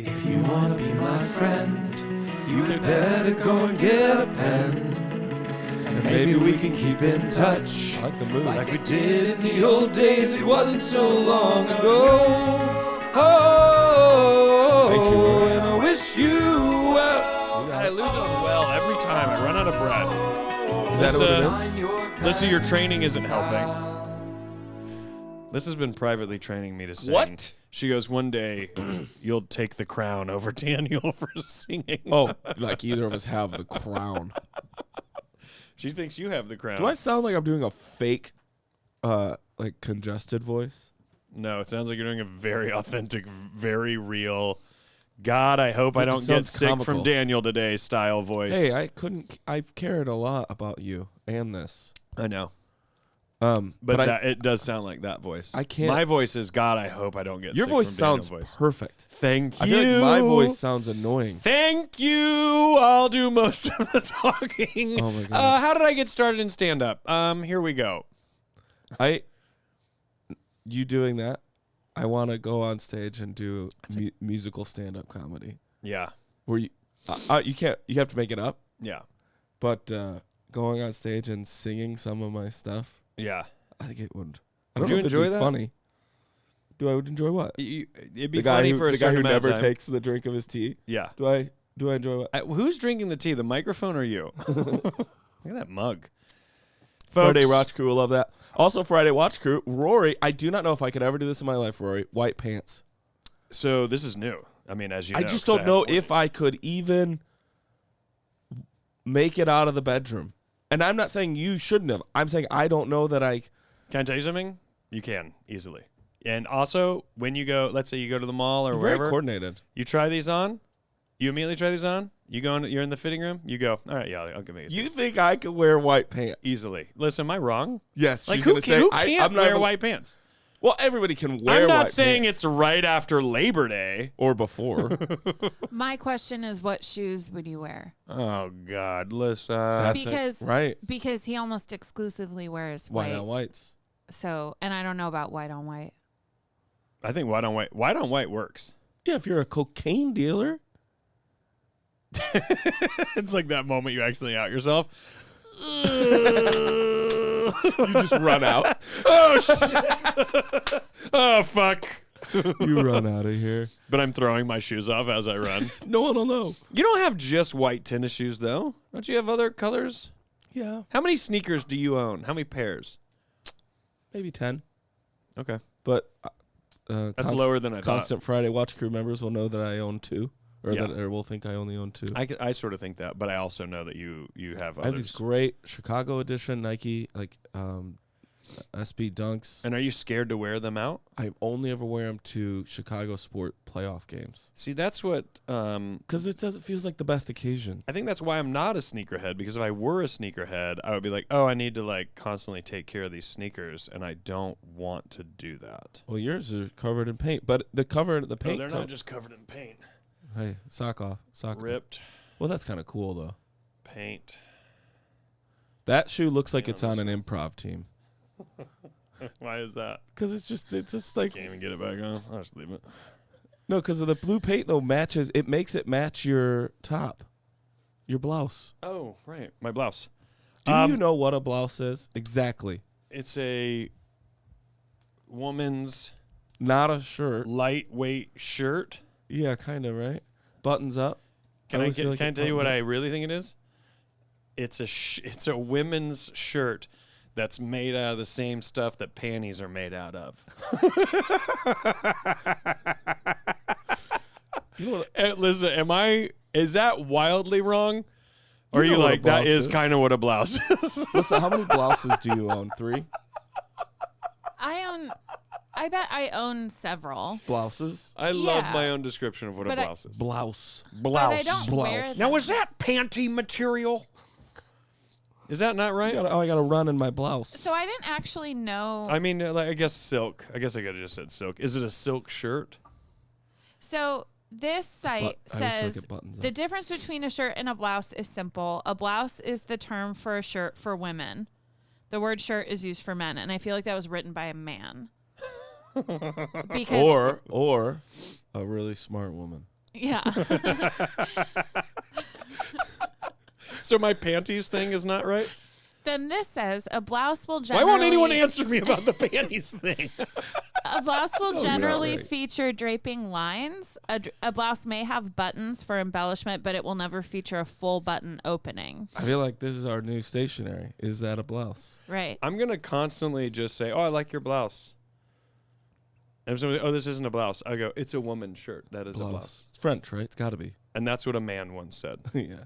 If you want to be my friend, you had better go and get a pen. And maybe we can keep in touch. I like the move. Like we did in the old days. It wasn't so long ago. Oh, thank you, Rory. and I wish you well. I lose it on well every time. I run out of breath. Is that what it is? Listen, your training isn't helping. Liz has been privately training me to sing. What? She goes, one day you'll take the crown over Daniel for singing. Oh, like either of us have the crown. She thinks you have the crown. Do I sound like I'm doing a fake, like congested voice? No, it sounds like you're doing a very authentic, very real, God, I hope I don't get sick comical from Daniel today style voice. Hey, I've cared a lot about you and this. I know. But it does sound like that voice. I can't. My voice is, God, I hope I don't get Your sick voice from Daniel's sounds voice. perfect. Thank you. I feel like my voice sounds annoying. Thank you. I'll do most of the talking. Oh my God. How did I get started in stand-up? Here we go. You doing that? I want to go on stage and do musical stand-up comedy. Yeah. Where you can't. You have to make it up. Yeah. But going on stage and singing some of my stuff. Yeah. I think it would. Would you enjoy that? Funny. Do I would enjoy what? It'd be funny for a certain amount of never time. takes the drink of his tea. Yeah. Do I enjoy what? Who's drinking the tea? The microphone or you? Look at that mug. Friday Folks. Watch Crew will love that. Also, Friday Watch Crew, Rory. I do not know if I could ever do this in my life, Rory. White pants. So this is new. I mean, as you know. I just don't know if I could even make it out of the bedroom. And I'm not saying you shouldn't have. I'm saying I don't know that I. Can I tell you something? You can easily. And also, when you go, let's say you go to the mall or You're wherever, very coordinated. you try these on. You immediately try these on. You're in the fitting room. You go, all right, yeah, I'll give it. You think I could wear white pants? Easily. Listen, am I wrong? Yes. Like she's who gonna say, can't I'm not wear even- white pants? Well, everybody can wear. I'm not white saying pants. it's right after Labor Day or before. My question is, what shoes would you wear? Oh God, listen. That's Because right. Because he almost exclusively wears White white. on whites. So, and I don't know about white on white. I think white on white works. Yeah, if you're a cocaine dealer. It's like that moment you accidentally out yourself. You just run out. Oh shit! Oh fuck! You run out of here. But I'm throwing my shoes off as I run. No one will know. You don't have just white tennis shoes though. Don't you have other colors? Yeah. How many sneakers do you own? How many pairs? Maybe 10. Okay. But That's lower than I thought. Constant Friday Watch Crew members will know that I own 2. Or Yeah. or will think I only own 2. I sort of think that, but I also know that you have I have others. these great Chicago edition Nike SB Dunks. And are you scared to wear them out? I only ever wear them to Chicago sport playoff games. See, that's what Because it feels like the best occasion. I think that's why I'm not a sneakerhead, because if I were a sneakerhead, I would be like, oh, I need to like constantly take care of these sneakers, and I don't want to do that. Well, yours are covered in paint, but the paint. they're not just covered in paint. Hey, sock off. Ripped Well, that's kind of cool though. paint. That shoe looks like Yeah, it's on an improv team. Why is that? Because it's just like Can't even get it back on. I'll just leave it. no, because of the blue paint though matches. It makes it match your top, your blouse. Oh, right. My blouse. Do you know what a blouse is exactly? It's a woman's Not a shirt. lightweight shirt. Yeah, kind of right. Buttons up. Can I tell you what buttons I really think it is? It's a women's shirt that's made out of the same stuff that panties are made out of. Listen, is that wildly wrong? Or are you know what a like, that blouse is is. kind of what a blouse is? Listen, how many blouses do you own? 3 I bet I own several. blouses. I love Yeah. my own description of what a But blouse is. Blouse. But I don't Blouse. wear them. Now, is that panty material? Is that not right? I got to run in my blouse. So I didn't actually know. I mean, I guess silk. I guess I could have just said silk. Is it a silk shirt? So this site I just like says it buttons the up. difference between a shirt and a blouse is simple. A blouse is the term for a shirt for women. The word shirt is used for men, and I feel like that was written by a man. Because Or a really smart woman. Yeah. So my panties thing is not right? Then this says a blouse will Why generally. won't anyone answer me about the panties thing? A blouse will you're generally right. feature draping lines. A blouse may have buttons for embellishment, but it will never feature a full button opening. I feel like this is our new stationery. Is that a blouse? Right. I'm going to constantly just say, oh, I like your blouse. And if somebody, oh, this isn't a blouse. I go, it's a woman's shirt. That is a blouse. It's French, right? It's got to be. And that's what a man once said. Yeah.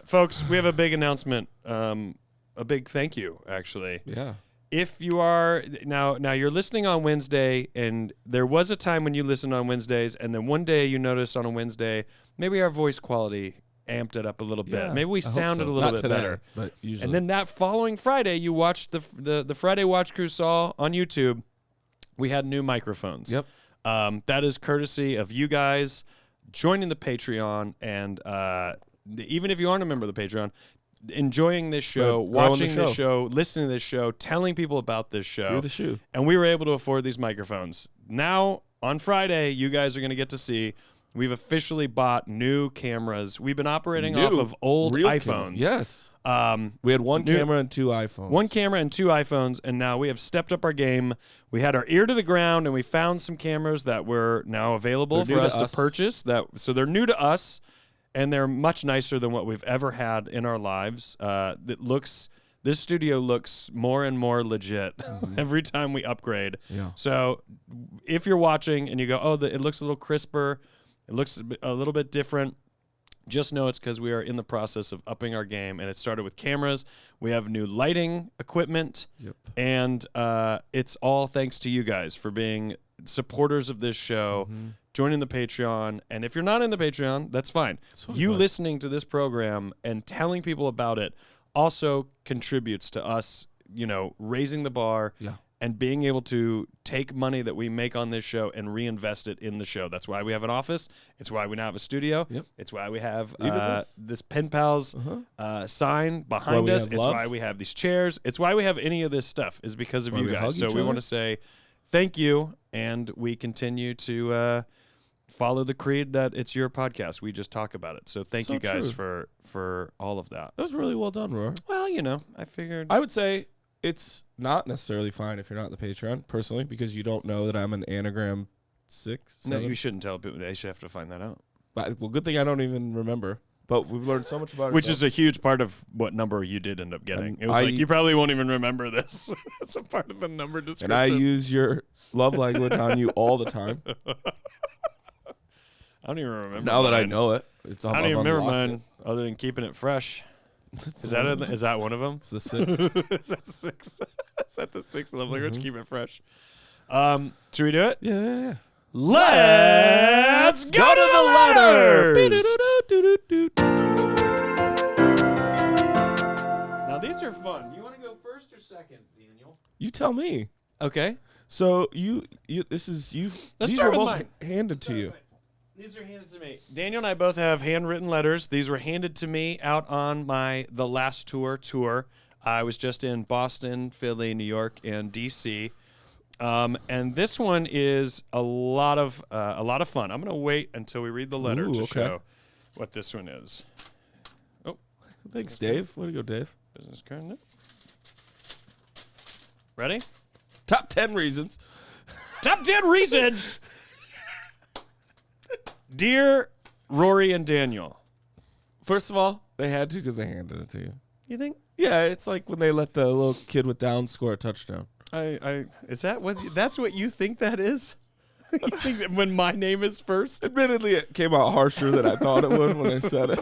Folks, we have a big announcement. A big thank you, actually. Yeah. If you are now you're listening on Wednesday, and there was a time when you listened on Wednesdays, and then one day you noticed on a Wednesday maybe our voice quality amped it up a little bit. Yeah, Maybe we I hope sounded so. a little Not bit today, better. but usually. And then that following Friday, you watched the Friday Watch Crew saw on YouTube. We had new microphones. Yep. That is courtesy of you guys joining the Patreon, and even if you aren't a member of the Patreon, enjoying this show, Growing the watching this show. show, listening to this show, telling people about this show. Through the shoe. And we were able to afford these microphones. Now, on Friday, you guys are going to get to see we've officially bought new cameras. We've been operating off of old real iPhones. cameras. Yes. We had one camera and 2 iPhones. One camera and 2 iPhones, and now we have stepped up our game. We had our ear to the ground, and we found some cameras that were now available They're for new us to to us. purchase. So they're new to us, and they're much nicer than what we've ever had in our lives. This studio looks more and more legit every time we upgrade. Yeah. So if you're watching and you go, oh, it looks a little crisper, it looks a little bit different, just know it's because we are in the process of upping our game, and it started with cameras. We have new lighting equipment, and it's all thanks to you guys for being supporters of this show, joining the Patreon. And if you're not in the Patreon, that's fine. You listening to this program and telling people about it also contributes to us, raising the bar. Yeah. And being able to take money that we make on this show and reinvest it in the show. That's why we have an office. It's why we now have a studio. Yep. It's why we have this. this Pen Pals sign behind we us. have It's love. why we have these chairs. It's why we have any of this stuff is because of Why you we guys. hug So each we other. want to say thank you, and we continue to follow the creed that it's your podcast. We just talk about it. So thank So you guys true. for all of that. That was really well done, Rory. Well, I figured. I would say it's not necessarily fine if you're not in the Patreon, personally, because you don't know that I'm an anagram 6. No, 7. you shouldn't tell people. They should have to find that out. But, well, good thing I don't even remember. But we've learned so much about it. Which is a huge part of what number you did end up getting. It was I- like, you probably won't even remember this. It's a part of the number description. And I use your love language on you all the time. I don't even remember Now that I mine. know it, it's I don't even remember mine other than keeping it fresh. Is that one of them? It's the 6th. Is that the 6th? Is that the 6th love language? Keep it fresh. Should we do it? Yeah. Let's go to the letters. Now these are fun. You want to go first or second, Daniel? You tell me. Okay. So this is you. Let's These start were with both mine. handed to you. These are handed to me. Daniel and I both have handwritten letters. These were handed to me out on the last tour. I was just in Boston, Philly, New York, and D.C. And this one is a lot of fun. I'm gonna wait until we read the letter Ooh, to okay. show what this one is. Oh, Thanks, Dave. Way to go, Dave. business card. No. Ready? Top 10 reasons. Top 10 reasons. Dear Rory and Daniel. First of all, they had to because they handed it to you. You think? Yeah, it's like when they let the little kid with Down score a touchdown. Is that what? That's what you think that is? You think that when my name is first? Admittedly, it came out harsher than I thought it would when I said it.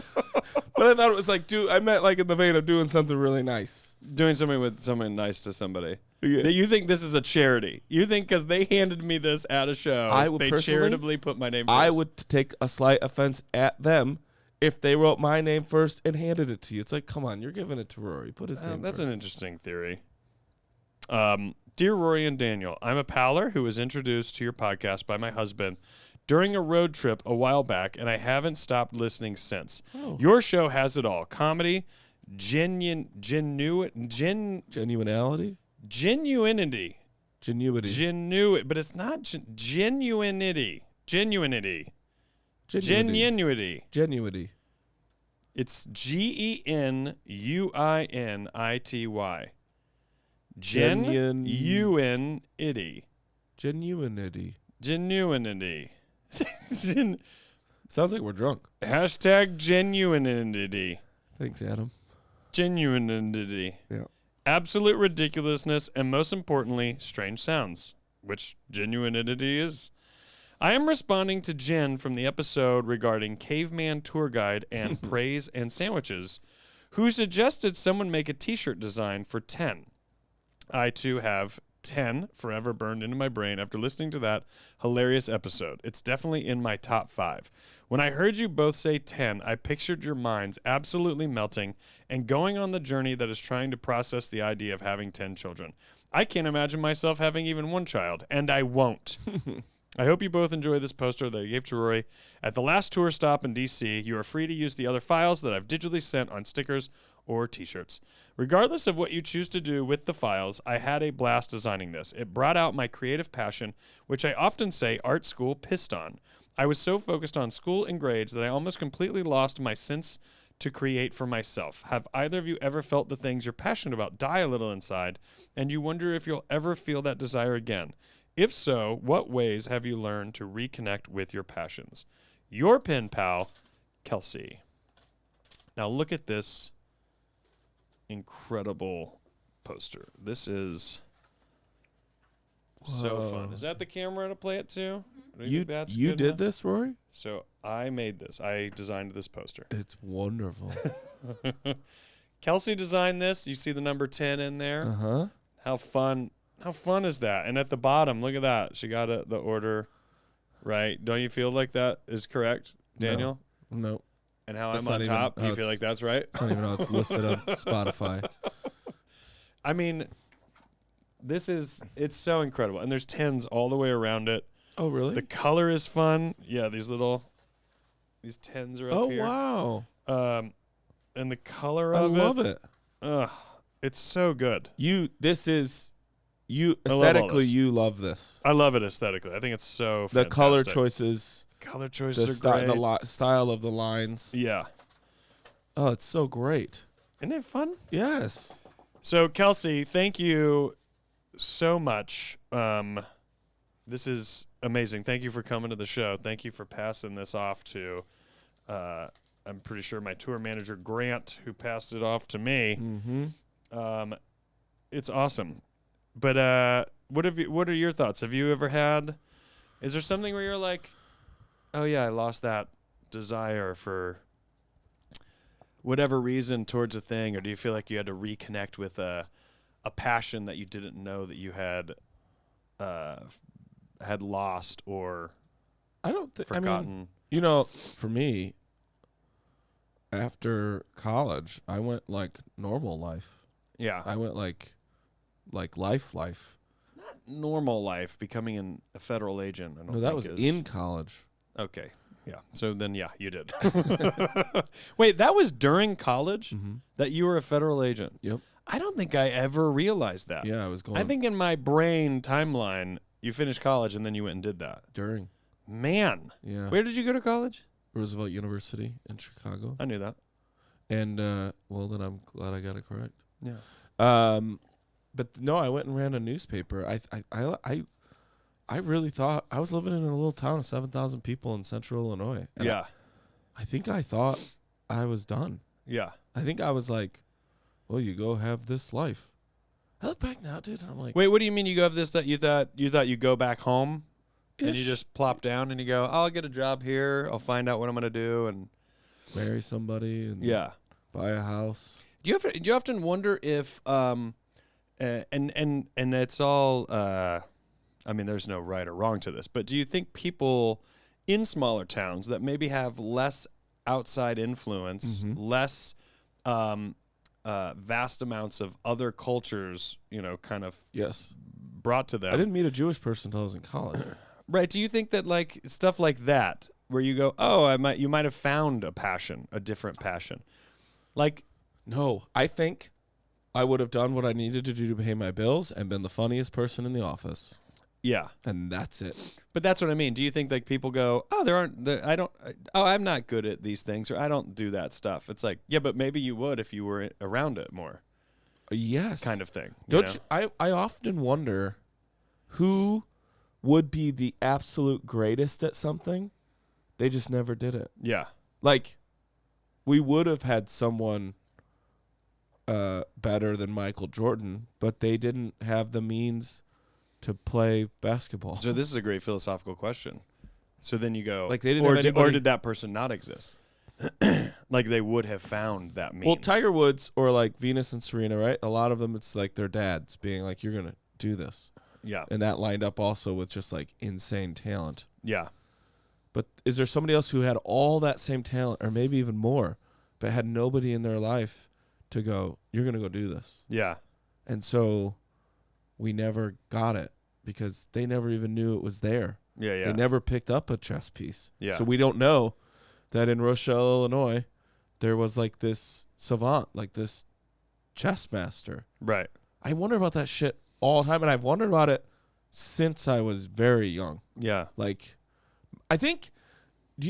But I thought it was like, I meant like in the vein of doing something really nice. Doing something nice to somebody. Yeah. That you think this is a charity. You think because they handed me this at a show, I would they personally- charitably put my name first. I would take a slight offense at them if they wrote my name first and handed it to you. It's like, come on, you're giving it to Rory. Put his name That's first. an interesting theory. Dear Rory and Daniel, I'm a paller who was introduced to your podcast by my husband during a road trip a while back, and I haven't stopped listening since. Oh. Your show has it all. Comedy, Genuinality? genuinity. Genuity. But it's not genuinity. Genuinity. Genuinity. Genuinity. It's Genuinity. Genuinity. Genuinity. Genuinity. Sounds like we're drunk. Hashtag genuinity. Thanks, Adam. Genuinity. Yeah. Absolute ridiculousness, and most importantly, strange sounds, which genuinity is. I am responding to Jen from the episode regarding Caveman Tour Guide and Praise and Sandwiches, who suggested someone make a t-shirt design for 10. I, too, have 10 forever burned into my brain after listening to that hilarious episode. It's definitely in my top 5. When I heard you both say 10, I pictured your minds absolutely melting and going on the journey that is trying to process the idea of having 10 children. I can't imagine myself having even one child, and I won't. I hope you both enjoy this poster that I gave to Rory. At the last tour stop in DC, you are free to use the other files that I've digitally sent on stickers or t-shirts. Regardless of what you choose to do with the files, I had a blast designing this. It brought out my creative passion, which I often say art school pissed on. I was so focused on school and grades that I almost completely lost my sense to create for myself. Have either of you ever felt the things you're passionate about die a little inside, and you wonder if you'll ever feel that desire again? If so, what ways have you learned to reconnect with your passions? Your pen pal, Kelsey. Now look at this incredible poster. This is so fun. Is that the camera to play it to? You did this, Rory? So I made this. I designed this poster. It's wonderful. Kelsey designed this. You see the number 10 in there? Uh-huh. How fun is that? And at the bottom, look at that. She got the order right. Don't you feel like that is correct, Daniel? No. And how That's I'm on not even top, how you feel like that's right? It's not even how it's listed on Spotify. I mean, it's so incredible. And there's 10s all the way around it. Oh, really? The color is fun. Yeah, these 10s are up here. Oh, wow. And the color I of love it. It's so good. Aesthetically, you love this. I love it aesthetically. I think it's so The fantastic. color choices. Color choices are great. The style of the lines. Yeah. Oh, it's so great. Isn't it fun? Yes. So, Kelsey, thank you so much. This is amazing. Thank you for coming to the show. Thank you for passing this off to, I'm pretty sure, my tour manager, Grant, who passed it off to me. Mm-hmm. It's awesome. But what are your thoughts? Have you ever had, is there something where you're like, oh yeah, I lost that desire for whatever reason towards a thing, or do you feel like you had to reconnect with a passion that you didn't know that you had lost or I don't think forgotten? For me, after college, I went like normal life. Yeah. I went like life. Not normal life, becoming a federal agent. I don't No, that think was is. in college. Okay. Yeah. So then, yeah, you did. Wait, that was during college that you were a federal agent? Yep. I don't think I ever realized that. Yeah, I was going. I think in my brain timeline, you finished college and then you went and did that. During. Man. Yeah. Where did you go to college? Roosevelt University in Chicago. I knew that. And, well, then I'm glad I got it correct. Yeah. But no, I went and ran a newspaper. I really thought I was living in a little town of 7,000 people in central Illinois. And Yeah. I think I thought I was done. Yeah. I think I was like, well, you go have this life. I look back now, dude, and I'm like, Wait, what do you mean you go have this that you thought you go back home and you just plop down and you go, I'll get a job here, I'll find out what I'm gonna do and marry somebody and buy a house. Do you often wonder if and it's all I mean, there's no right or wrong to this, but do you think people in smaller towns that maybe have less outside influence, less vast amounts of other cultures, kind of brought to them? I didn't meet a Jewish person until I was in college. Right. Do you think that like stuff like that, where you go, oh, you might have found a different passion, like? No, I think I would have done what I needed to do to pay my bills and been the funniest person in the office. Yeah. and that's it. But that's what I mean. Do you think like people go, oh, I'm not good at these things, or I don't do that stuff. It's like, yeah, but maybe you would if you were around it more, Yes. kind of thing. Don't you, I often wonder who would be the absolute greatest at something. They just never did it. Yeah. Like, we would have had someone better than Michael Jordan, but they didn't have the means to play basketball. So this is a great philosophical question. So then you go, Like, they didn't or have did, anybody- or did that person not exist? Like they would have found that means. Well, Tiger Woods or like Venus and Serena, right? A lot of them, it's like their dads being like, you're going to do this. Yeah. And that lined up also with just like insane talent. Yeah. But is there somebody else who had all that same talent or maybe even more, but had nobody in their life to go, you're going to go do this? Yeah. And so we never got it because they never even knew it was there. Yeah. Yeah. They never picked up a chess piece. Yeah. So we don't know that in Rochelle, Illinois, there was like this savant, like this chess master. Right. I wonder about that shit all the time, and I've wondered about it since I was very young. Yeah. Like, I think,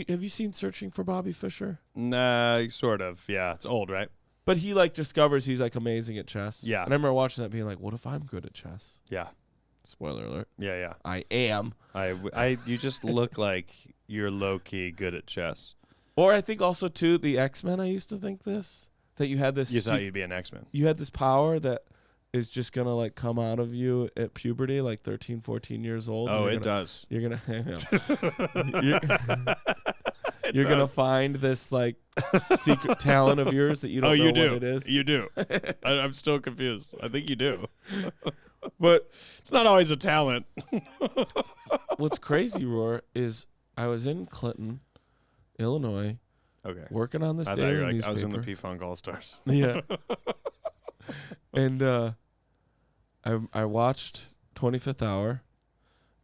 have you seen Searching for Bobby Fischer? Nah, sort of. Yeah. It's old, right? But he like discovers he's like amazing at chess. Yeah. And I remember watching that being like, what if I'm good at chess? Yeah. Spoiler alert. Yeah. Yeah. I am. You just look like you're low key good at chess. Or I think also too, the X-Men, I used to think this, that you had this. You thought you'd be an X-Men. You had this power that is just going to like come out of you at puberty, like 13, 14 years old. Oh, it does. You're going to, you're going to find this like secret talent of yours that you don't know what it is. You do. I'm still confused. I think you do. But it's not always a talent. what's crazy, Roar, is I was in Clinton, Illinois, Okay. working on this I thought daily you were like, newspaper. I was in the P-Funk All-Stars. Yeah. And I watched 25th Hour,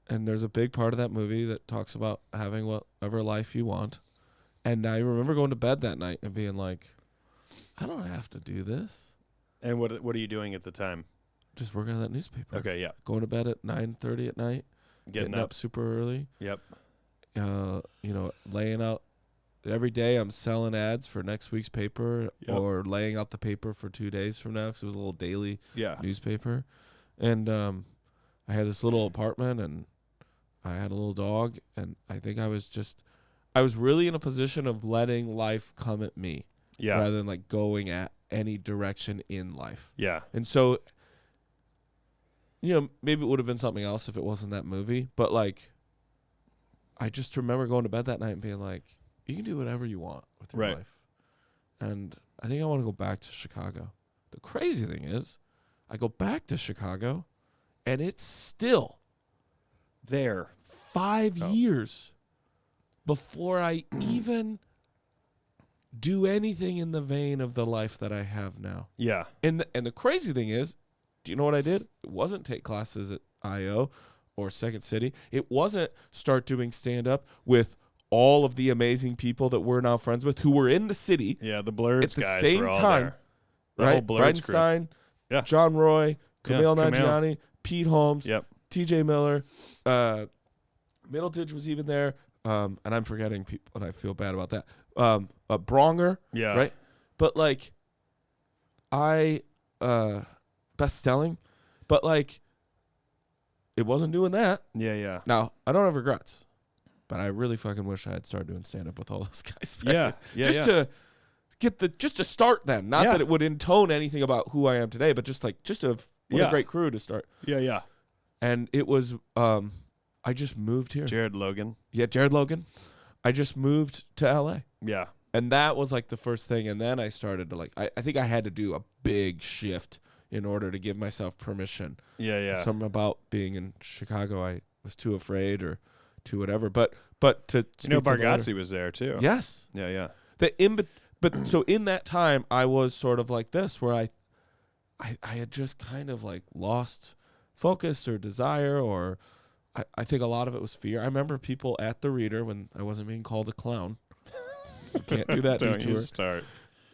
and there's a big part of that movie that talks about having whatever life you want. And I remember going to bed that night and being like, I don't have to do this. And what are you doing at the time? Just working on that newspaper. Okay, yeah. Going to bed at 9:30 at night. Getting up super early. Yep. Laying out every day. I'm selling ads for next week's paper, Yep. or laying out the paper for 2 days from now because it was a little daily Yeah. newspaper. And I had this little apartment, and I had a little dog, and I think I was really in a position of letting life come at me, Yeah. rather than like going at any direction in life. Yeah. And so, maybe it would have been something else if it wasn't that movie, but like, I just remember going to bed that night and being like, you can do whatever you want with your Right. life. And I think I want to go back to Chicago. The crazy thing is, I go back to Chicago, and it's still There. 5 Oh. years before I even do anything in the vein of the life that I have now. Yeah. And the crazy thing is, do you know what I did? It wasn't take classes at IO or Second City. It wasn't start doing stand-up with all of the amazing people that we're now friends with who were in the city. Yeah. The Blurs At the guys same were all time, there. The whole Right? Blurs crew. Bridenstine, Yeah. John Roy, Camille Kumail. Nanjiani, Pete Holmes, Yep. TJ Miller, Middleditch was even there, and I'm forgetting people, and I feel bad about that. Bronger, Yeah. right? But like, best selling, but like, it wasn't doing that. Yeah. Yeah. Now, I don't have regrets, but I really fucking wish I had started doing stand up with all those guys. back Yeah. then. Yeah. Just to get just to start then. Not Yeah. that it would intone anything about who I am today, but just what Yeah. a great crew to start. Yeah. Yeah. And it was, I just moved here. Jared Logan. Yeah, Jared Logan. I just moved to LA. Yeah. And that was like the first thing. And then I started to like, I think I had to do a big shift in order to give myself permission. Yeah. Yeah. Something about being in Chicago, I was too afraid or too whatever. But to speak to the Bargatze was there too. letter- Yes. Yeah. Yeah. But so in that time, I was sort of like this, where I had just kind of like lost focus or desire, or I think a lot of it was fear. I remember people at the Reader when I wasn't being called a clown. You can't do that Don't you detour. start.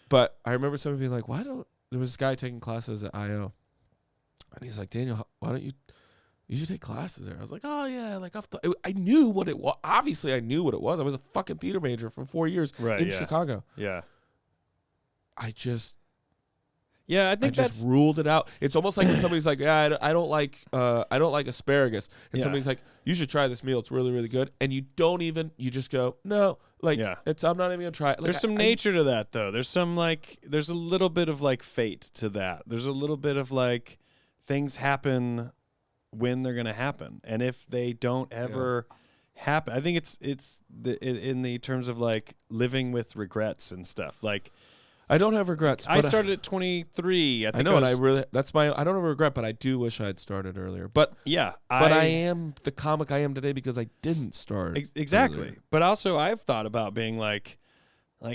But I remember somebody being like, there was this guy taking classes at IO. And he's like, Daniel, why don't you you should take classes there. I was like, oh yeah, like I knew what it was. Obviously, I knew what it was. I was a fucking theater major for 4 years in Chicago. Yeah. I just I think that's ruled it out. It's almost like when somebody's like, yeah, I don't like asparagus, and somebody's like, you should try this meal. It's really, really good. And you just go, no, like I'm not even gonna try it. Like, there's some nature to that though. There's some there's a little bit of fate to that. There's a little bit of things happen when they're gonna happen, and if they don't ever happen, I think it's in the terms of living with regrets and stuff. I don't have regrets. I started at 23. I know, and I don't have a regret, but I do wish I had started earlier. But I am the comic I am today because I didn't start exactly. earlier. But also, I've thought about being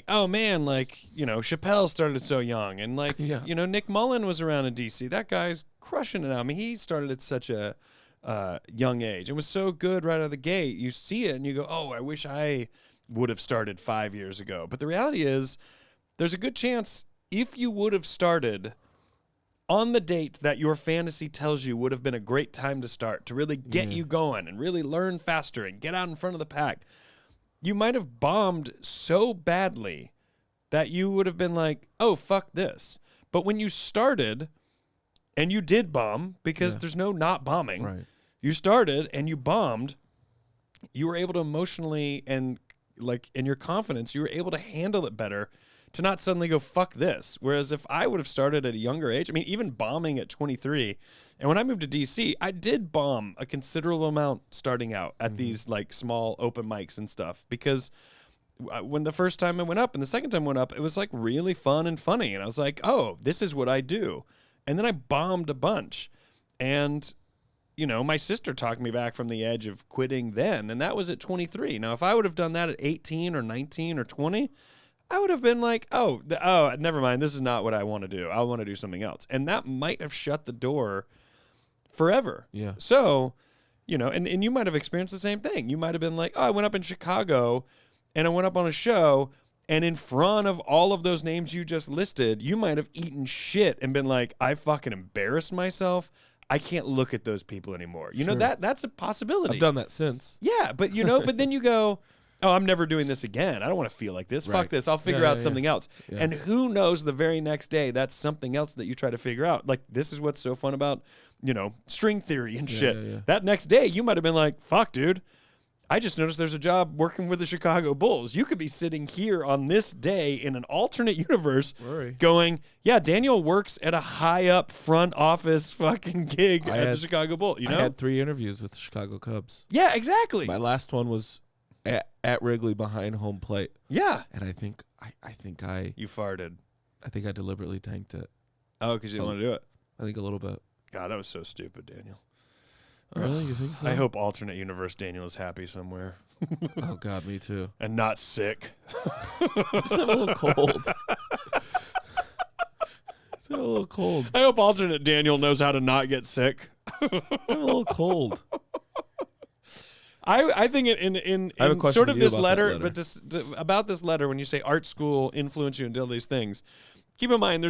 oh man, Chappelle started so young, and Nick Mullen was around in DC. That guy's crushing it. I mean, he started at such a young age and was so good right out of the gate. You see it and you go, oh, I wish I would have started 5 years ago. But the reality is, there's a good chance if you would have started on the date that your fantasy tells you would have been a great time to start, to really get you going and really learn faster and get out in front of the pack, you might have bombed so badly that you would have been like, oh, fuck this. But when you started and you did bomb, because there's no not bombing, right. You started and you bombed, you were able to emotionally and in your confidence, you were able to handle it better, to not suddenly go, fuck this. Whereas if I would have started at a younger age, I mean, even bombing at 23, and when I moved to DC, I did bomb a considerable amount starting out at these small open mics and stuff, because when the first time I went up and the second time I went up, it was really fun and funny. And I was like, oh, this is what I do. And then I bombed a bunch. And, my sister talked me back from the edge of quitting then, and that was at 23. Now, if I would have done that at 18 or 19 or 20, I would have been like, oh, never mind. This is not what I want to do. I want to do something else. And that might have shut the door forever. Yeah. So, and you might have experienced the same thing. You might have been like, oh, I went up in Chicago and I went up on a show, and in front of all of those names you just listed, you might have eaten shit and been like, I fucking embarrassed myself. I can't look at those people anymore. You know, that's a possibility. I've done that since. Yeah, but but then you go, oh, I'm never doing this again. I don't want to feel like this. Right. Fuck this. I'll figure out something else. Yeah. And who knows, the very next day, that's something else that you try to figure out. This is what's so fun about, string theory and shit. Yeah. That next day, you might have been like, fuck, dude. I just noticed there's a job working with the Chicago Bulls. You could be sitting here on this day in an alternate universe Rory. going, yeah, Daniel works at a high up front office fucking gig at the Chicago Bulls. I had 3 interviews with the Chicago Cubs. Yeah, exactly. My last one was at Wrigley behind home plate. Yeah. And I think You farted. I think I deliberately tanked it. Oh, because you didn't want to do it. I think a little bit. God, that was so stupid, Daniel. Really? You think so? I hope alternate universe Daniel is happy somewhere. Oh, God, me too. And not sick. It's a little cold. It's a little cold. I hope alternate Daniel knows how to not get sick. I'm a little cold. I think in sort of this letter, but about this letter, when you say art school influenced you and did all these things, keep in mind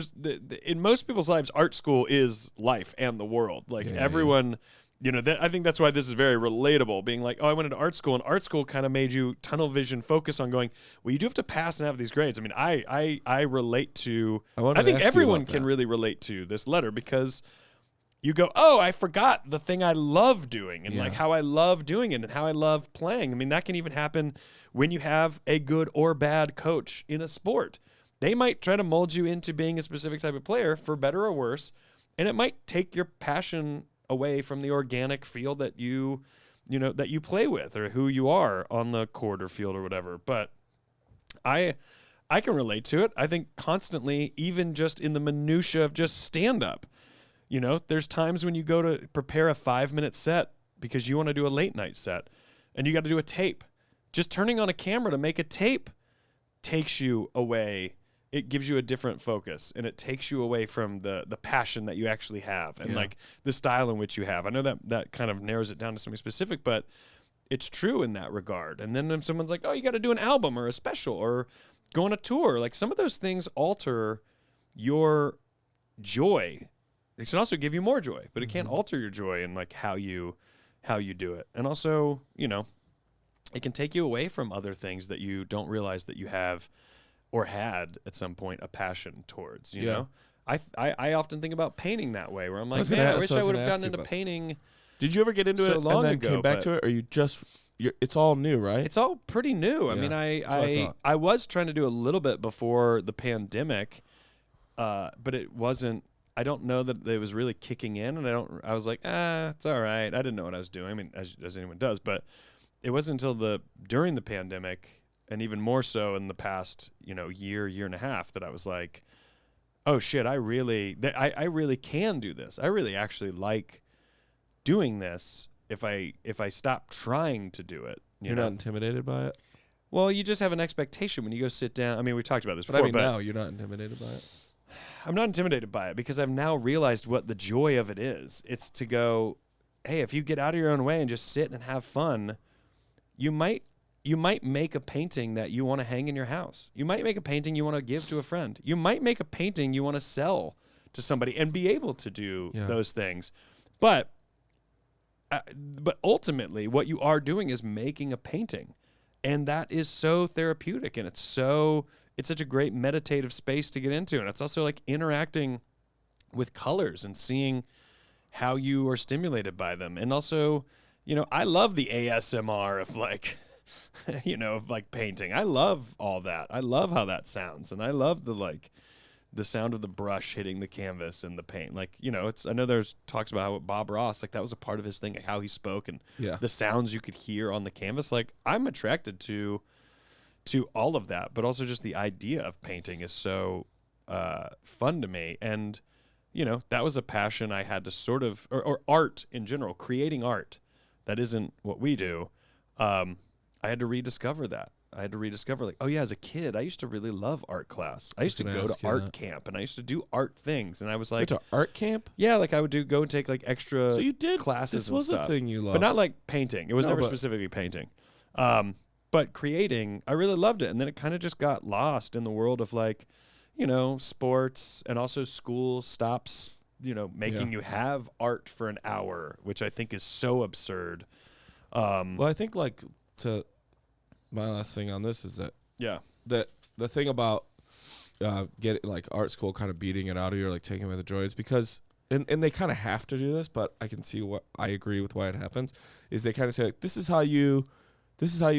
in most people's lives, art school is life and the world. Everyone, I think that's why this is very relatable. Being like, oh, I went into art school, and art school kind of made you tunnel vision focus on going, well, you do have to pass and have these grades. I mean, I relate to. I think everyone can really relate to this letter, because you go, oh, I forgot the thing I love doing, and how I love doing it and how I love playing. I mean, that can even happen when you have a good or bad coach in a sport. They might try to mold you into being a specific type of player, for better or worse, and it might take your passion away from the organic field that you play with, or who you are on the court or field or whatever. But I can relate to it. I think constantly, even just in the minutia of just stand up. There's times when you go to prepare a 5-minute set because you want to do a late night set, and you got to do a tape. Just turning on a camera to make a tape takes you away. It gives you a different focus, and it takes you away from the passion that you actually have, and the style in which you have. I know that kind of narrows it down to something specific, but it's true in that regard. And then if someone's like, oh, you got to do an album or a special or go on a tour, some of those things alter your joy it can also give you more joy, but it can't alter your joy and like how you do it. And also, it can take you away from other things that you don't realize that you have or had at some point a passion towards, you know? I often think about painting that way, where I'm like, man, I wish I would have gotten into painting. Did you ever get into so it long and then ago, came back to it, or it's all new, right? It's all pretty new. I Yeah, mean, I I was trying to do a little bit before the pandemic, but it wasn't. I don't know that it was really kicking in, and I was like, it's all right. I didn't know what I was doing. I mean, as anyone does, but it wasn't until during the pandemic, and even more so in the past, year and a half, that I was like, oh shit, I really can do this. I really actually like doing this if I stop trying to do it. You're not intimidated by it? Well, you just have an expectation when you go sit down. I mean, we talked about this But before. I mean, now you're not intimidated by it? I'm not intimidated by it because I've now realized what the joy of it is. It's to go, hey, if you get out of your own way and just sit and have fun, you might make a painting that you want to hang in your house. You might make a painting you want to give to a friend. You might make a painting you want to sell to somebody and be able to do those things. But ultimately, what you are doing is making a painting, and that is so therapeutic, and it's such a great meditative space to get into, and it's also like interacting with colors and seeing how you are stimulated by them, and also, I love the ASMR of like, of like painting. I love all that. I love how that sounds, and I love the sound of the brush hitting the canvas and the paint. Like, I know there's talks about how Bob Ross, like that was a part of his thing, like how he spoke and the sounds you could hear on the canvas. Like, I'm attracted to all of that, but also just the idea of painting is so fun to me. And, that was a passion I had to sort of, or art in general, creating art. That isn't what we do. I had to rediscover that. I had to rediscover, like, oh yeah, as a kid, I used to really love art class. I used to go to art camp, and I used to do art things, and I was like, went to art camp? Yeah, like I would go and take like extra so you did, classes this and was stuff. a thing you loved. But not like painting. It was never specifically painting. But creating, I really loved it, and then it kind of just got lost in the world of like, sports, and also school stops, making you have art for an hour, which I think is so absurd. Well, I think like my last thing on this is that that the thing about getting like art school kind of beating it out of you or like taking away the joy is because and they kind of have to do this, but I can see what I agree with why it happens is they kind of say like this is how you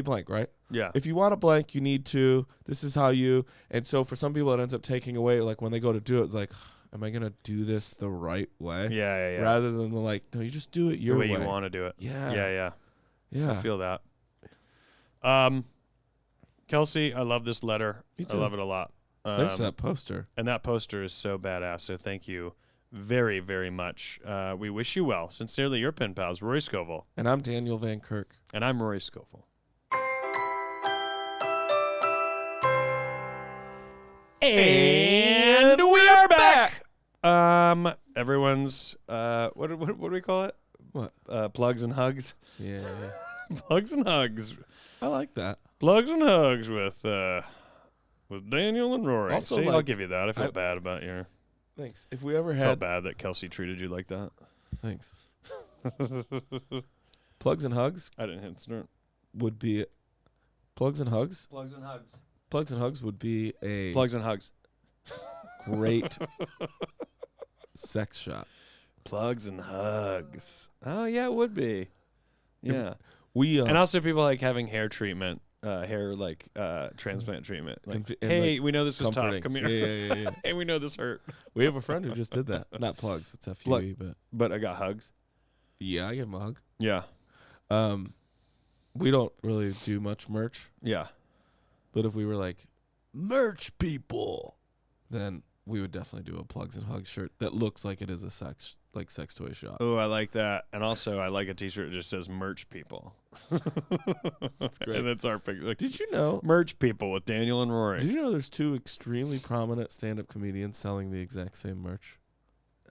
blank, right? Yeah. If you want to blank, you need to. This is how you. And so for some people, it ends up taking away like when they go to do it, it's like, am I gonna do this the right way? Yeah. Rather than like, no, you just do it your way. The way you want to do it. Yeah. I feel that. Kelsey, I love this letter. Me too. I love it a lot. Thanks for that poster. And that poster is so badass. So thank you very, very much. We wish you well. Sincerely, your pen pals, Rory Scovel. And I'm Daniel Van Kirk. And I'm Rory Scovel. And we are back. Everyone's what do we call it? What? Plugs and hugs. Yeah. Plugs and hugs. I like that. Plugs and hugs with Daniel and Rory. Also, see, like, I'll give you that. I feel bad about your. Thanks. If we ever Felt had bad that Kelsey treated you like that. Thanks. Plugs and hugs I didn't hit start. would be plugs and hugs. Plugs and hugs. Plugs and hugs would be a Plugs and hugs. great sex shop. Plugs and hugs. Oh yeah, it would be. Yeah. We and also people like having hair treatment, hair like transplant treatment. Like, and hey, like we know this was tough. comforting. Come here. Yeah. Hey, we know this hurt. We have a friend who just did that. Not plugs. It's FUE, But I got hugs. yeah, I give him a hug. Yeah. We don't really do much merch, Yeah. but if we were like merch people, then we would definitely do a plugs and hugs shirt that looks like it is a sex toy shop. Oh, I like that. And also, I like a T-shirt that just says "Merch People." That's great. And that's our picture. Like, Did you know? Merch People with Daniel and Rory. Did you know there's two extremely prominent stand-up comedians selling the exact same merch,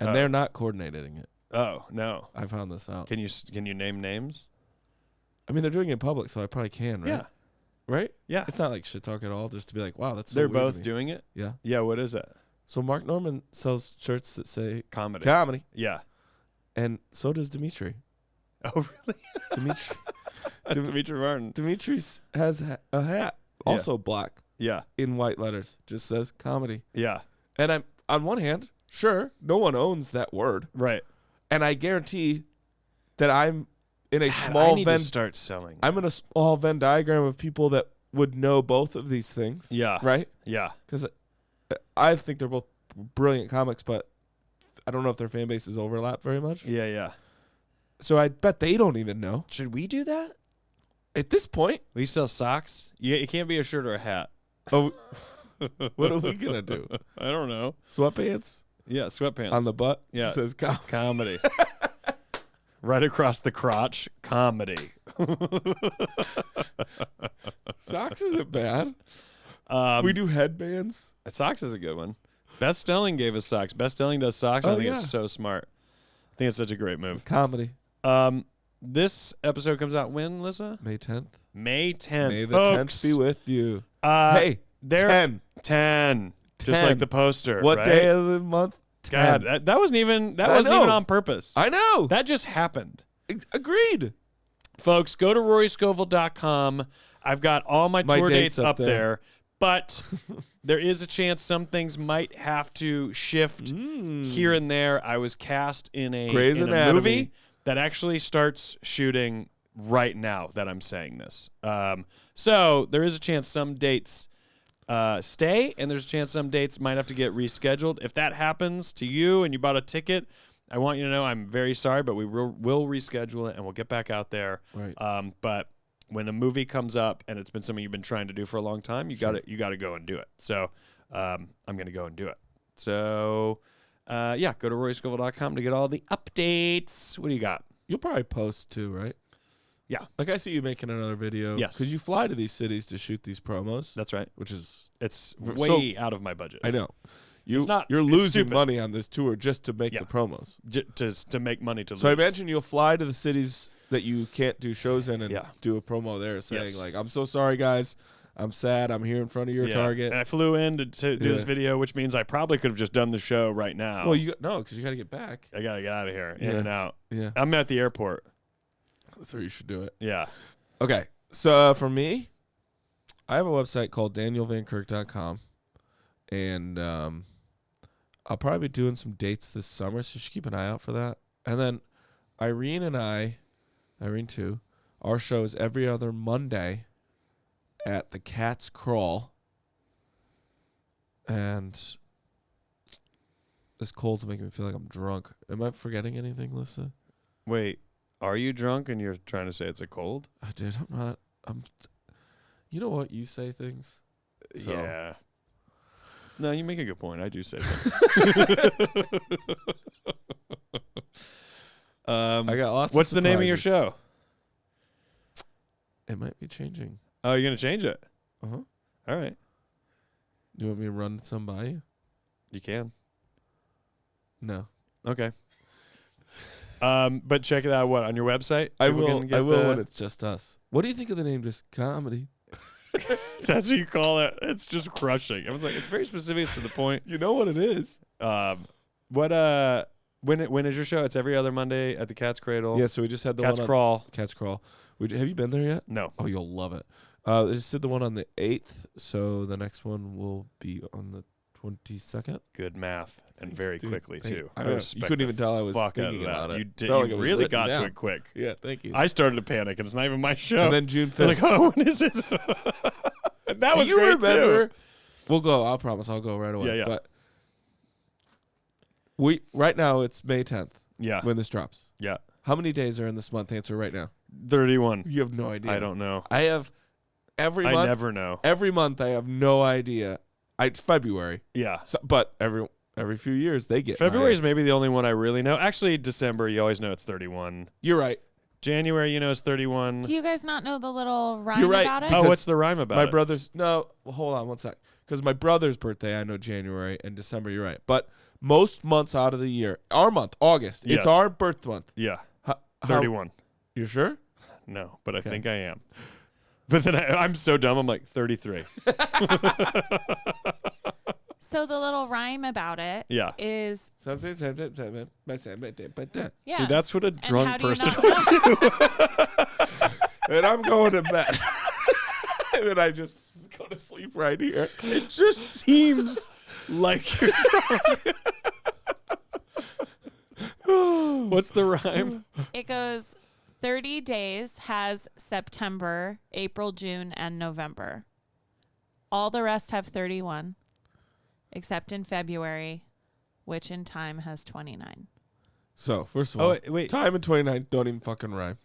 and they're not coordinating it? Oh no! I found this out. Can you name names? I mean, they're doing it in public, so I probably can, right? Yeah. Right? Yeah. It's not like shit talk at all. Just to be like, wow, that's so They're weird to both me. doing it. Yeah. Yeah. What is it? So Mark Norman sells shirts that say Comedy. comedy, Yeah. and so does Dimitri. Oh, really? Dimitri Dimitri Martin. Dimitri's has a hat, Yeah. also black, Yeah. in white letters, just says comedy. Yeah. And I'm on one hand, sure, no one owns that word, Right. and I guarantee that I'm in a I small need to Venn. start selling. I'm in a small Venn diagram of people that would know both of these things. Yeah. Right? Yeah. Because I think they're both brilliant comics, but I don't know if their fan bases overlap very much. Yeah. Yeah. So I bet they don't even know. Should we do that? At this point, We sell socks. Yeah. It can't be a shirt or a hat. oh, what are we going to do? I don't know. Sweatpants Yeah. Sweatpants. on the butt? Yeah. Says comedy. Right across the crotch. Comedy. Socks isn't bad. We We do headbands. Socks is a good one. Best Stelling gave us socks. Best Stelling does socks. I Oh, think yeah. it's so smart. I think it's such a great move. Comedy. This episode comes out when, Lissa? May 10th. May 10th. May the folks. 10th be with you. Hey, they're 10. 10. Just 10. like the poster. What right? day of the month? 10. God, that wasn't even I wasn't even know. on purpose. I know. That just happened. Agreed. Folks, go to roryscovel.com. I've got all my tour dates up there. But there is a chance some things might have to shift here and there. I was cast in a Grey's Anatomy. movie that actually starts shooting right now that I'm saying this. So there is a chance some dates stay, and there's a chance some dates might have to get rescheduled. If that happens to you and you bought a ticket, I want you to know I'm very sorry, but we will reschedule it, and we'll get back out there. Right. But when a movie comes up and it's been something you've been trying to do for a long time, you got to go and do it. So I'm going to go and do it. So go to roryscovel.com to get all the updates. What do you got? You'll probably post too, right? Yeah. Like I see you making another video. Yes. Because you fly to these cities to shoot these promos. That's right. Which is It's So- way out of my budget. I know. You're it's losing stupid. money on this tour just to make Yeah. the promos. To make money to lose. So I imagine you'll fly to the cities that you can't do shows in and Yeah. do a promo there saying Yes. like, I'm so sorry guys. I'm sad. I'm here in front of your target. And I flew in to do this Yeah. video, which means I probably could have just done the show right now. Well, because you got to get back. I got to get out of here, in Yeah. and out. Yeah. I'm at the airport. So you should do it. Yeah. Okay. So for me, I have a website called danielvankirk.com. And I'll probably be doing some dates this summer, so you should keep an eye out for that. And then Irene and Irene too, our show is every other Monday at the Cat's Crawl. And this cold's making me feel like I'm drunk. Am I forgetting anything, Lissa? Wait, are you drunk and you're trying to say it's a cold? I did. I'm not. You know what? You say things. So. Yeah. No, you make a good point. I do say that. I got lots What's of the name of your surprises. show? It might be changing. Oh, you're going to change it? Uh-huh. All right. Do you want me to run some by you? You can. No. Okay. But check it out, on your website? I People will can get when it's just us. What do you think of the name just comedy? That's what you call it. It's just crushing. I was like, it's very specific, it's to the point. You know what it is. When is your show? It's every other Monday at the Cat's Cradle. Yeah, so we just had the Cat's one on Crawl. Cat's Crawl. Have you been there yet? No. Oh, you'll love it. I just did the one on the 8th, so the next one will be on the 22nd. Good math, and Thanks, very dude. quickly Hey, too. I I know. You respect couldn't the even tell I was fuck out thinking of that. about it. You did. Felt You like it was really written got to down. it quick. Yeah, thank you. I started to panic, and it's not even my show. And then June 5th. I'm like, oh, when is it? That was Do you great remember? too. We'll go. I'll promise. I'll go right away. Yeah, yeah. But right now it's May 10th Yeah, when this drops. yeah. How many days are in this month? Answer right now. 31. You have no idea. I don't know. I have every I month. never know. Every month I have no idea. February. Yeah. So, but every few years they get February is biased. maybe the only one I really know. Actually, December, you always know it's 31. You're right. January, you know it's 31. Do you guys not know the little rhyme You're right, about it? Oh, because what's the rhyme about My it? brother's hold on one sec. Because my brother's birthday, I know January and December. You're right. But most months out of the year, our month, August, Yes. it's our birth month. Yeah, How, 31. You sure? No, but I Okay. think I am. But then I'm so dumb, I'm like 33. So the little rhyme about it is Yeah. yeah. See, that's what a And how drunk do you person not would know? do. And I'm going to bed. And then I just go to sleep right here. It just seems like you're drunk. What's the rhyme? It goes 30 days has September, April, June, and November. All the rest have 31, except in February, which in time has 29. So, first of all, wait. time and 29 don't even fucking rhyme.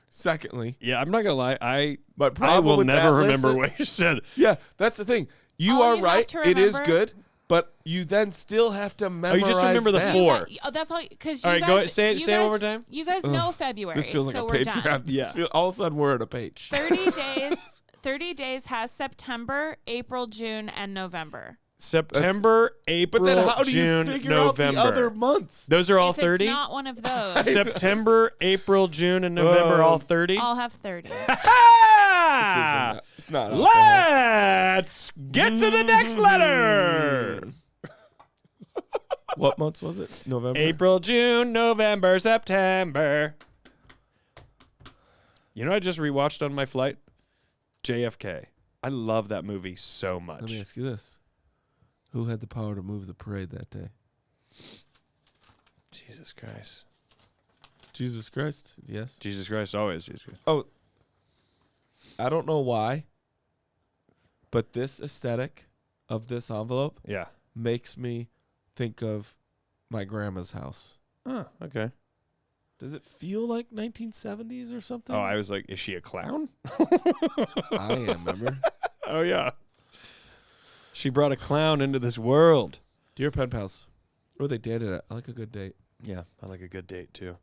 Secondly, Yeah, I'm not gonna lie. I problem will with never that, remember listen- what you said. yeah, that's the thing. You All are you have right. to It is remember- good, but you then still have to memorize you just remember the that. four. Oh, that's all. Because All you right, guys, go ahead, say it- you say it guys- one more time. You guys know February, This feels like so a we're Patreon. done. Yeah. All of a sudden, we're at a page. 30 days. 30 days has September, April, June, and November. September, April, But then how do June, you figure November. out the other months? Those are all If 30? it's not one of those, September, April, June, and November, all 30? I'll have 30. Ah! It's not. Let's get to the next letter. What months was it? It's November. April, June, November, September. You know what I just rewatched on my flight? JFK. I love that movie so Let much. me ask you this: who had the power to move the parade that day? Jesus Christ. Jesus Christ. Yes. Jesus Christ, always Jesus Christ. Oh, I don't know why, but this aesthetic of this envelope Yeah. makes me think of my grandma's house. Oh, okay. Does it feel like 1970s or something? Oh, I was like, is she a clown? I am, remember? Oh, yeah. She brought a clown into this world. Dear pen pals. Or they dated it. I like a good date. Yeah, I like a good date, too.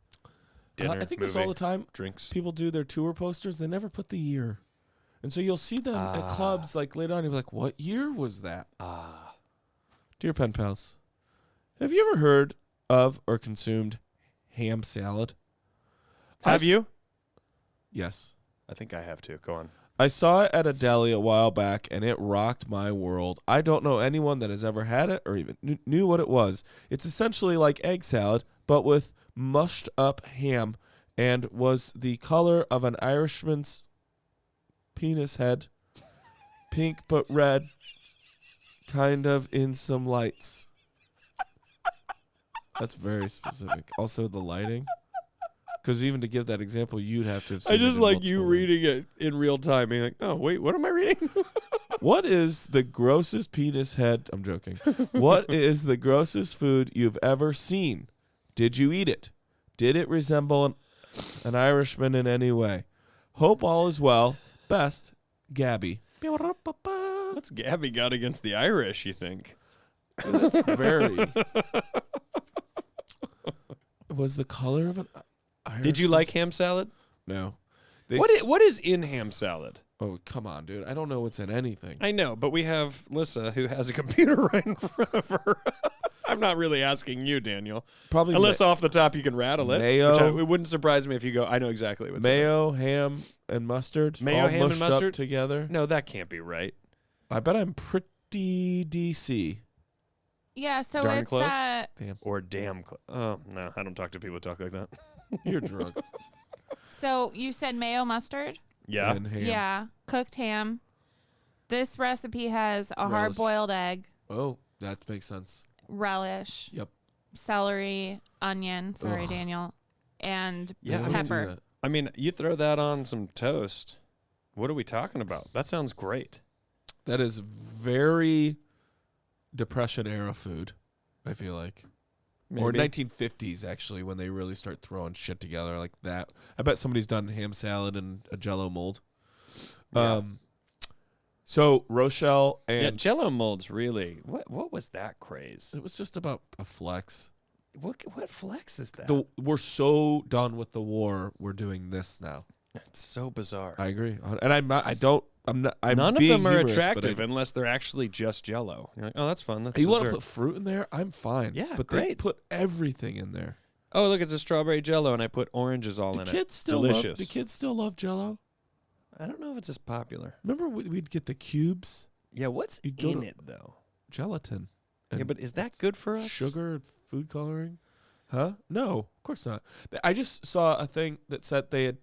Dinner, I think movie, this all the time. drinks. People do their tour posters. They never put the year. And so you'll see them at clubs like later on. You'll be like, what year was that? Dear pen pals, have you ever heard of or consumed ham salad? Have you? Yes. I think I have to. Go on. I saw it at a deli a while back, and it rocked my world. I don't know anyone that has ever had it or even knew what it was. It's essentially like egg salad, but with mushed up ham, and was the color of an Irishman's penis head, pink but red, kind of in some lights. That's very specific. Also, the lighting. Because even to give that example, you'd have to have seen I just it in like you multiple reading it in real time, being like, oh, wait, what am I reading? What is the grossest penis head? I'm joking. What is the grossest food you've ever seen? Did you eat it? Did it resemble an Irishman in any way? Hope all is well. Best, Gabby. What's Gabby got against the Irish, you think? That's very. Was the color of an Irish? Did you like ham salad? No. What is in ham salad? Oh, come on, dude. I don't know what's in anything. I know, but we have Lissa who has a computer right in front of her. I'm not really asking you, Daniel. Probably Unless off the top you can rattle it. Mayo. It wouldn't surprise me if you go, I know exactly what's in it. mayo, ham, and mustard. Mayo, all ham, and mushed up mustard? together. No, that can't be right. I bet I'm pretty DC. Yeah, so Darn it's close. Damn. Or damn close. Oh, no, I don't talk to people who talk like that. You're drunk. so you said mayo mustard? Yeah. And ham. Yeah, cooked ham. This recipe has a Relish. hard-boiled egg, Oh, that makes sense. relish, Yep. celery, onion. Sorry, Ugh. Daniel, and Yeah, Why would you do pepper. that? I mean, you throw that on some toast. What are we talking about? That sounds great. That is very Depression era food, I feel like. Or Maybe. 1950s, actually, when they really start throwing shit together like that. I bet somebody's done ham salad in a Jell-O mold. Yeah. So Rochelle and Yeah, Jell-O molds really. What was that craze? it was just about a flex. What flex is that? We're so done with the war. We're doing this now. It's so bizarre. I agree, and I'm not. I'm None of being them are humorous, but attractive unless they're actually just Jell-O. You're like, oh, that's fun. That's You want to dessert. put fruit in there? I'm fine. Yeah, but they great. put everything in there. Oh, look, it's a strawberry Jell-O, and I put oranges all in The it. kids still Delicious. love. The kids still love Jell-O. I don't know if it's as popular. Remember we'd get the cubes, Yeah, what's You go in to- it though? gelatin. Yeah, but is that good for us? Sugar and food coloring? Huh? No, of course not. I just saw a thing that said they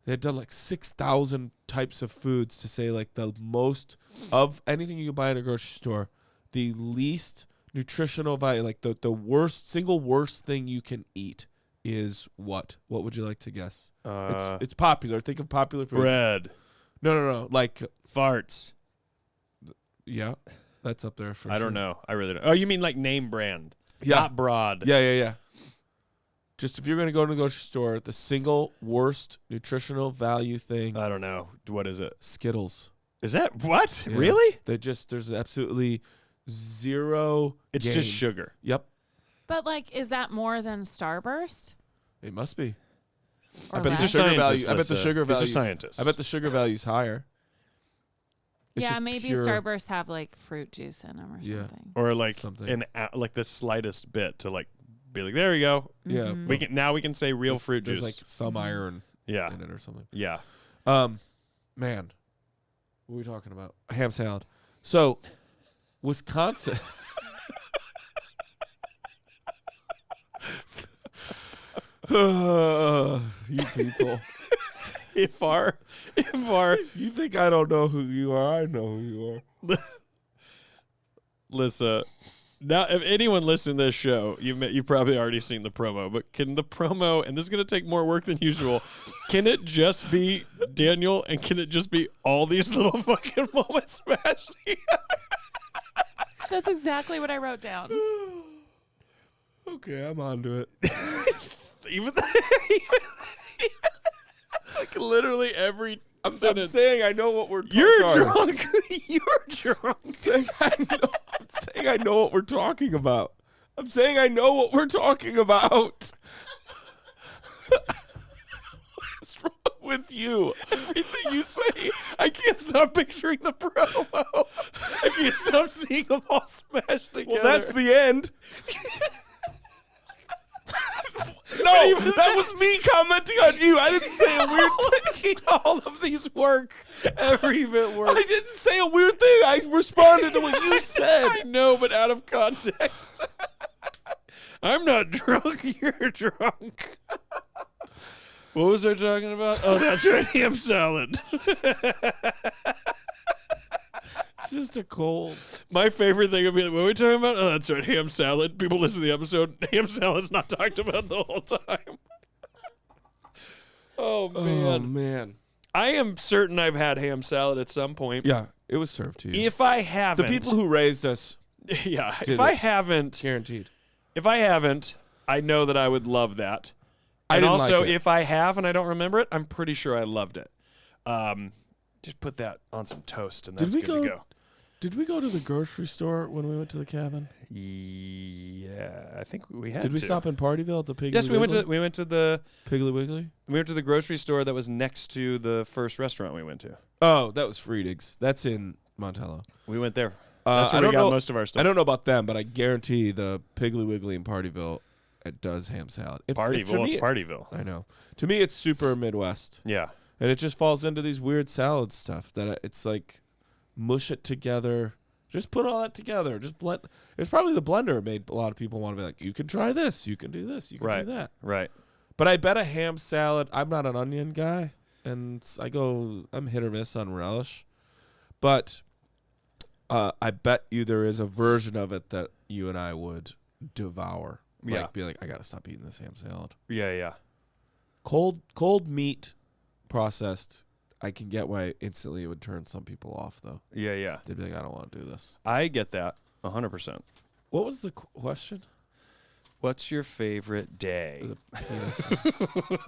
had done like 6,000 types of foods to say like the most of anything you can buy in a grocery store, the least nutritional value, like the worst thing you can eat is what? What would you like to guess? It's popular. Think of popular foods. Bread. No. Like Farts. yeah, that's up there for sure. I don't know. I really don't. Oh, you mean like name brand? Yeah. Not broad. Yeah. Just if you're going to go to the grocery store, the single worst nutritional value thing. I don't know. What is it? Skittles. Is that what? Yeah. Really? There's absolutely zero. It's gain. just sugar. Yep. But like, is that more than Starburst? It must be. Or I bet the less? sugar scientists, value. I bet the Lisa. sugar These are value. scientists. I bet the sugar value's higher. It's Yeah, just maybe pure- Starburst have like fruit juice in them or Yeah. something. Or like Something. like the slightest bit to like be like, there you go. Yeah. Mhm. We can say real fruit There's juice. like some iron yeah. in it or something. Yeah. Man, what are we talking about? Ham salad. So, Wisconsin. You people. If our You think I don't know who you are? I know who you are. Lisa, now if anyone listening to this show, you've probably already seen the promo, but can the promo, and this is going to take more work than usual, can it just be Daniel and can it just be all these little fucking moments smashed together? That's exactly what I wrote down. Okay, I'm onto it. Even like literally every I'm sentence. saying I know what we're talking You're about. drunk. You're drunk. I'm saying I know what we're talking about. I'm saying I know what we're talking about. What's wrong with you? Everything you say, I can't stop picturing the promo. I can't stop seeing them all smashed together. Well, that's the end. No, that was me commenting on you. I didn't say a weird thing. all of these work. Every bit works. I didn't say a weird thing. I responded to what you said. I know, but out of context. I'm not drunk. You're drunk. What was I talking about? Oh, that's right, ham salad. It's just a cold. My favorite thing would be like, what are we talking about? Oh, that's right, ham salad. People listen to the episode. Ham salad's not talked about the whole time. Oh, man. Oh, man. I am certain I've had ham salad at some point. Yeah, it was served to you. If I haven't. The people who raised us, yeah. did If I it. haven't. guaranteed. If I haven't, I know that I would love that. I And didn't also, like it. if I have and I don't remember it, I'm pretty sure I loved it. Just put that on some toast and that's Did we good to go- go. Did we go to the grocery store when we went to the cabin? Yeah, I think we had Did we to. stop in Partyville at the Piggly Yes, we went Wiggly? to the Piggly Wiggly? grocery store that was next to the first restaurant we went to. Oh, that was Friedrich's. That's in Montello. We went there. That's where I we don't got know- most of our stuff. I don't know about them, but I guarantee the Piggly Wiggly in Partyville, it does ham salad. To Partyville. me, It's Partyville. I know. To me, it's super Midwest. Yeah. And it just falls into these weird salad stuff that it's like mush it together. Just put all that together. Just blend. It's probably the blender made a lot of people want to be like, you can try this. You can do this. You can Right. do that. Right. But I bet a ham salad, I'm not an onion guy. And I'm hit or miss on relish. But I bet you there is a version of it that you and I would devour. Yeah. Like, be like, I got to stop eating this ham salad. Yeah, yeah. Cold meat processed, I can get why instantly it would turn some people off, though. Yeah, yeah. They'd be like, I don't want to do this. I get that 100%. What was the question? What's your favorite day?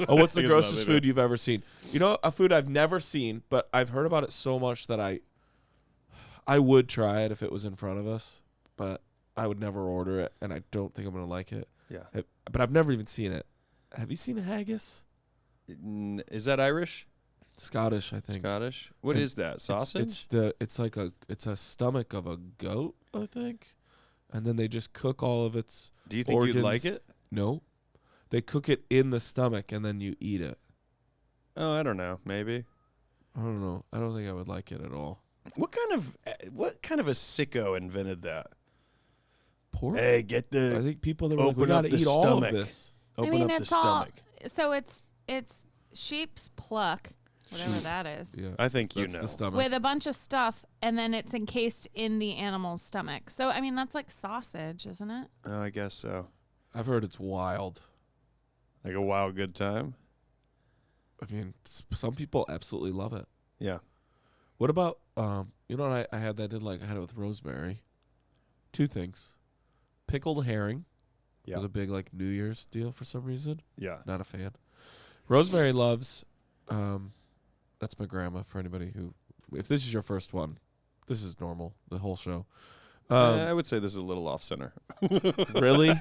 Oh, what's the Think it's grossest not food you've ever seen? You know, a food I've never seen, but I've heard about it so much that I would try it if it was in front of us, but I would never order it, and I don't think I'm going to like it. Yeah. But I've never even seen it. Have you seen a haggis? Is that Irish? Scottish, I think. Scottish? What And is that? Sausage? It's a stomach of a goat, I think. And then they just cook all of its Do you think organs. you'd like it? No. They cook it in the stomach and then you eat it. Oh, I don't know. Maybe. I don't know. I don't think I would like it at all. What kind of a sicko invented that? pork. Hey, get I the think people that were like, we open up gotta the eat all of stomach. this. Open up the it's all stomach. so it's sheep's pluck, whatever that is. Yeah, I think that's you know. the stomach. With a bunch of stuff, and then it's encased in the animal's stomach. So, I mean, that's like sausage, isn't it? Oh, I guess so. I've heard it's wild. Like a wild good time. I mean, some people absolutely love it. Yeah. What about you know what I had that I had it with rosemary. 2 things. Pickled herring. Yeah. Was a big like New Year's deal for some reason. Yeah. Not a fan. Rosemary loves that's my grandma for anybody who if this is your first one, this is normal, the whole show. I would say this is a little off center. Really?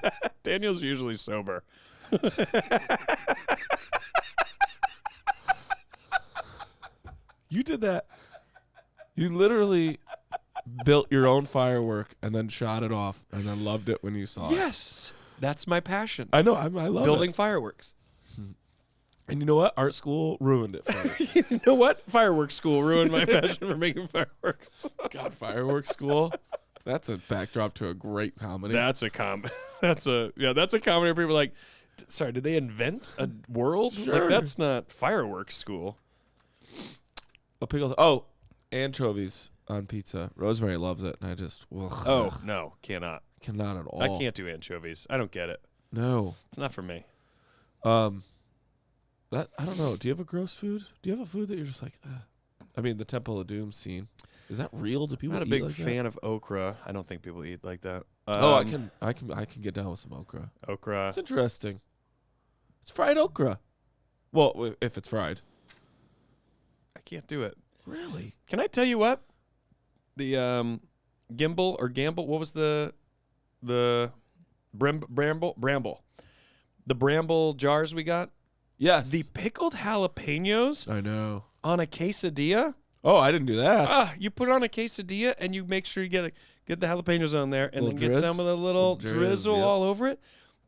Daniel's usually sober. You did that. You literally built your own firework and then shot it off and then loved it when you saw it. Yes. That's my passion. I know. I love Building it. fireworks. And you know what? Art school ruined it for me. You know what? Fireworks school ruined my passion for making fireworks. God, fireworks school. That's a backdrop to a great comedy. That's a that's a comedy where people are like, sorry, did they invent a world? Sure. Like that's not fireworks school. A pickle. Anchovies on pizza. Rosemary loves it, and I just Oh, no, cannot. cannot at all. I can't do anchovies. I don't get it. No. It's not for me. That I don't know. Do you have a gross food? Do you have a food that you're just like? I mean, the Temple of Doom scene. Is that real? Do people? I'm not a eat big like fan of okra. I don't think people eat like that. I can get down with some okra. Okra. It's interesting. It's fried okra. Well, if it's fried. I can't do it. Really? Can I tell you what? The gimbal or gamble. What was the bramble? The bramble jars we got. Yes. The pickled jalapenos I know. on a quesadilla. Oh, I didn't do that. You put it on a quesadilla and you make sure you get the jalapenos on there and then Little get drizz? some of the little drizzle yep. all over it.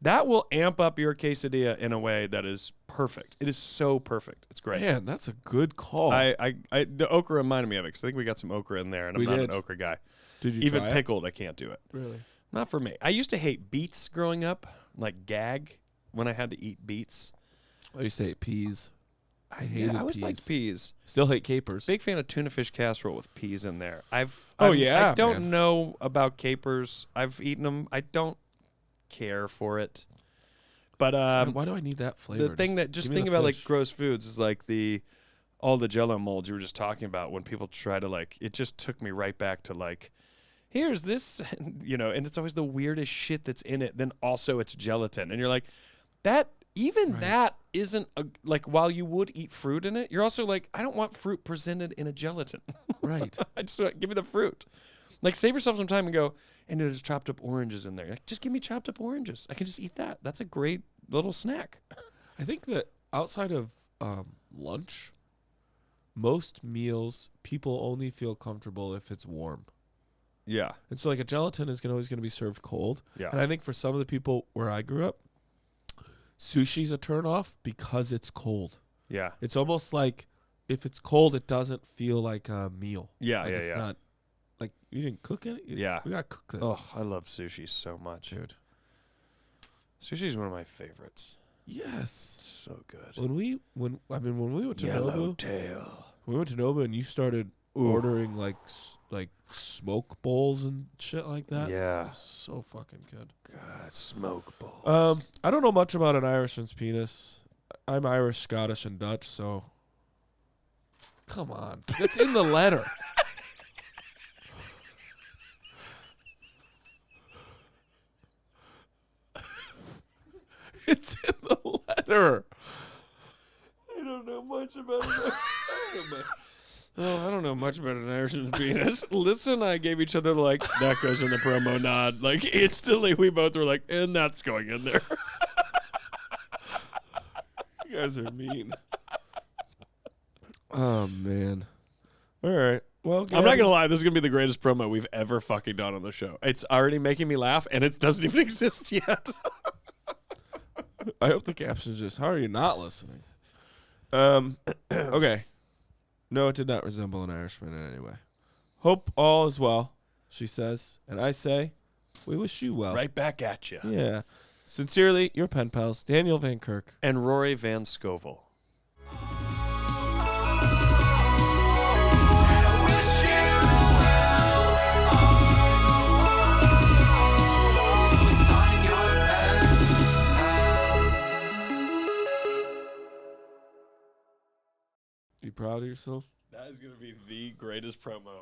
That will amp up your quesadilla in a way that is perfect. It is so perfect. It's great. Man, that's a good call. The okra reminded me of it because I think we got some okra in there, and I'm We not did. an okra guy. Did you Even try it? pickled, I can't do it. Really? Not for me. I used to hate beets growing up, like gag when I had to eat beets. I used to hate peas. I Yeah, hated I always peas. liked peas. Still hate capers. Big fan of tuna fish casserole with peas in there. I yeah, don't man. know about capers. I've eaten them. I don't care for it. But Why do I need that flavor? the thing that just give me think the about like fish. gross foods is like all the Jell-O molds you were just talking about. When people try to like, it just took me right back to like, here's this, and it's always the weirdest shit that's in it. Then also it's gelatin, and you're like, that isn't like, while you would eat fruit in it, you're also like, I don't want fruit presented in a gelatin. Right. I just want, give me the fruit. Like, save yourself some time and go, and there's chopped up oranges in there. Like, just give me chopped up oranges. I can just eat that. That's a great little snack. I think that outside of lunch, most meals people only feel comfortable if it's warm. Yeah. And so like a gelatin is always going to be served cold. Yeah. And I think for some of the people where I grew up, sushi's a turn off because it's cold. Yeah. It's almost like if it's cold, it doesn't feel like a meal. Yeah, Like yeah, it's yeah. not like you didn't cook it. Yeah. We got to cook this. Oh, I love sushi so much. Dude. Sushi is one of my favorites. Yes. So good. When we went to Nobu, Yellowtail. we went to Nobu and you started ordering like smoke bowls and shit like that. Yeah. It was so fucking good. God, smoke balls. I don't know much about an Irishman's penis. I'm Irish, Scottish, and Dutch, so come on. It's in the letter. It's in the letter. I don't know much about it. I don't know much about an Irishman's penis. Lisa and I gave each other like, that goes in the promo nod. Like, instantly we both were like, and that's going in there. You guys are mean. Oh, man. All right. Well, I'm not going to lie. This is going to be the greatest promo we've ever fucking done on the show. It's already making me laugh, and it doesn't even exist yet. I hope the caption's just, how are you not listening? Okay. No, it did not resemble an Irishman in any way. Hope all is well, she says. And I say, We wish you well. Right back at you. Yeah. Sincerely, your pen pals, Daniel Van Kirk. And Rory Van Scovel. You proud of yourself? That is going to be the greatest promo